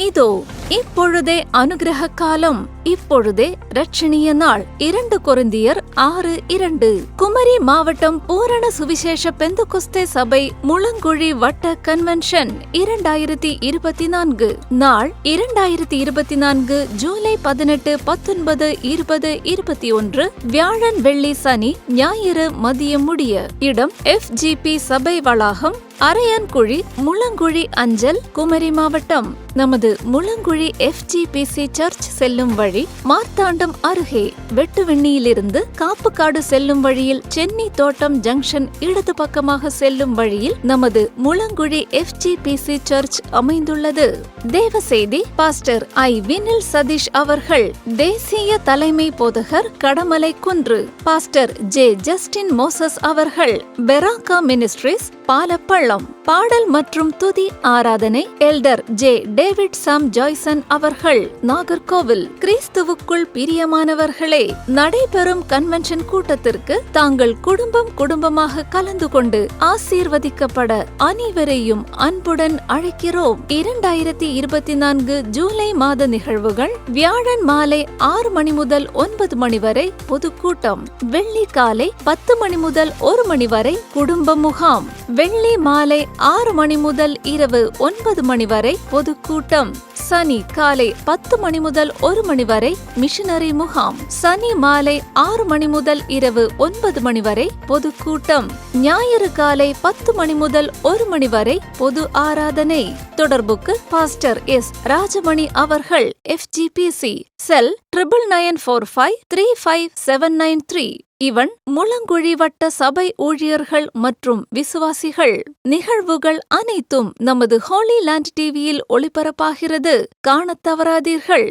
இதோ இப்பொழுதே அனுக்கிரக காலம், இப்பொழுதே இரட்சணிய நாள். 2 கொரிந்தியர் 6:2. குமரி மாவட்டம் பூரண சுவிசேஷ பெந்தகோஸ்தே சபை முழங்குழி வட்ட கன்வென்ஷன் 2024. நாள் 2024 ஜூலை 18, 19, 20, 21. வியாழன், வெள்ளி, சனி, ஞாயிறு மதியம் முடிய. இடம் FGP சபை வளாகம், அரையான்குழி, முழங்குழி அஞ்சல், குமரி மாவட்டம். நமது முழங்குழி FGPC சர்ச் செல்லும் வழி மார்த்தாண்டம் அருகே வெட்டுவெண்ணியிலிருந்து காப்புக்காடு செல்லும் வழியில் சென்னி தோட்டம் ஜங்ஷன் இடது பக்கமாக செல்லும் வழியில் நமது முழங்குழி FGPC சர்ச் அமைந்துள்ளது. தேவ செய்தி பாஸ்டர் வினில் சதீஷ் அவர்கள். தேசிய தலைமை போதகர் கடமலை குன்று பாஸ்டர் ஜஸ்டின் மோசஸ் அவர்கள். பெராக்கா மினிஸ்ட்ரிஸ் பாலப்பள்ளம். பாடல் மற்றும் துதி ஆராதனை எல்டர் டேவிட் சாம் ஜாய்சன் அவர்கள், நாகர்கோவில். கிறிஸ்துவுக்குள் பிரியமானவர்களே, நடைபெறும் கன்வென்ஷன் கூட்டத்திற்கு தாங்கள் குடும்பமாக கலந்து கொண்டு ஆசீர்வதிக்கப்பட அனைவரையும் அன்புடன் அழைக்கிறோம். 2024 ஜூலை மாத நிகழ்வுகள்: வியாழன் மாலை 6 மணி முதல் 9 மணி வரை பொதுக்கூட்டம். வெள்ளி காலை 10 மணி முதல் 1 மணி வரை குடும்ப முகாம். வெள்ளி மாலை 6 மணி முதல் இரவு 9 மணி வரை பொதுக்கூட்டம். சனி காலை 10 மணி முதல் 1 மணி வரை மிஷனரி முகாம். சனி மாலை 6 மணி முதல் இரவு 9 மணி வரை பொதுக்கூட்டம். ஞாயிறு காலை 10 மணி முதல் 1 மணி வரை பொது ஆராதனை. தொடர்புக்கு பாஸ்டர் ராஜமணி அவர்கள், FGPC, செல் 9994535793. இவன் முழங்குழி வட்ட சபை ஊழியர்கள் மற்றும் விசுவாசிகள். நிகழ்வுகள் அனைத்தும் நமது ஹோலி லேண்ட் டிவியில் ஒளிபரப்பாகிறது. காணத் தவறாதீர்கள்.